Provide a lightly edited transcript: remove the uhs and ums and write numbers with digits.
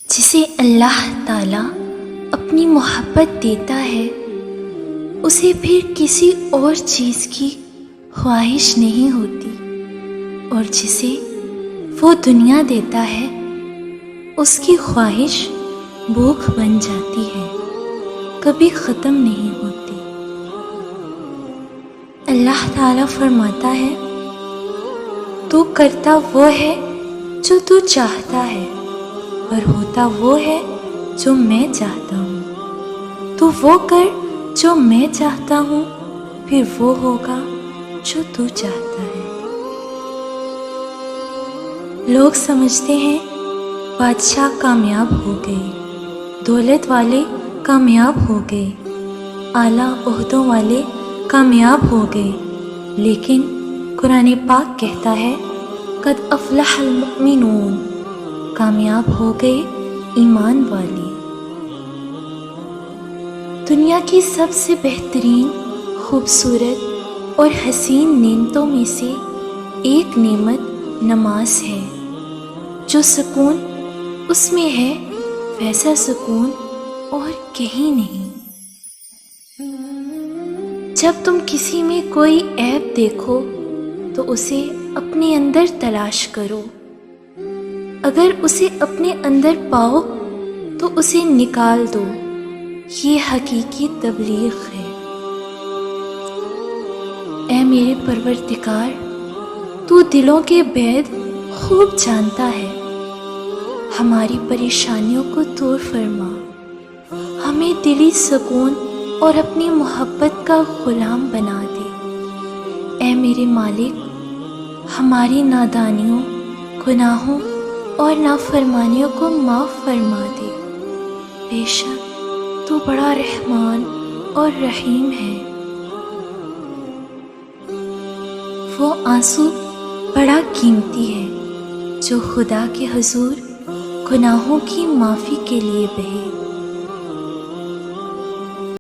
جسے اللہ تعالیٰ اپنی محبت دیتا ہے اسے پھر کسی اور چیز کی خواہش نہیں ہوتی، اور جسے وہ دنیا دیتا ہے اس کی خواہش بھوک بن جاتی ہے، کبھی ختم نہیں ہوتی۔ اللہ تعالیٰ فرماتا ہے، تو کرتا وہ ہے جو تو چاہتا ہے اور ہوتا وہ ہے جو میں چاہتا ہوں۔ تو وہ کر جو میں چاہتا ہوں، پھر وہ ہوگا جو تو چاہتا ہے۔ لوگ سمجھتے ہیں بادشاہ کامیاب ہو گئے، دولت والے کامیاب ہو گئے، اعلیٰ عہدوں والے کامیاب ہو گئے، لیکن قرآن پاک کہتا ہے قد افلح المؤمنون، کامیاب ہو گئے ایمان والے۔ دنیا کی سب سے بہترین، خوبصورت اور حسین نعمتوں میں سے ایک نعمت نماز ہے۔ جو سکون اس میں ہے ویسا سکون اور کہیں نہیں۔ جب تم کسی میں کوئی عیب دیکھو تو اسے اپنے اندر تلاش کرو، اگر اسے اپنے اندر پاؤ تو اسے نکال دو، یہ حقیقی تبلیغ ہے۔ اے میرے پروردگار، تو دلوں کے بید خوب جانتا ہے، ہماری پریشانیوں کو دور فرما، ہمیں دلی سکون اور اپنی محبت کا غلام بنا دے۔ اے میرے مالک، ہماری نادانیوں، گناہوں اور نافرمانیوں کو معاف فرما دے، بے شک تو بڑا رحمان اور رحیم ہے۔ وہ آنسو بڑا قیمتی ہے جو خدا کے حضور گناہوں کی معافی کے لیے بہے۔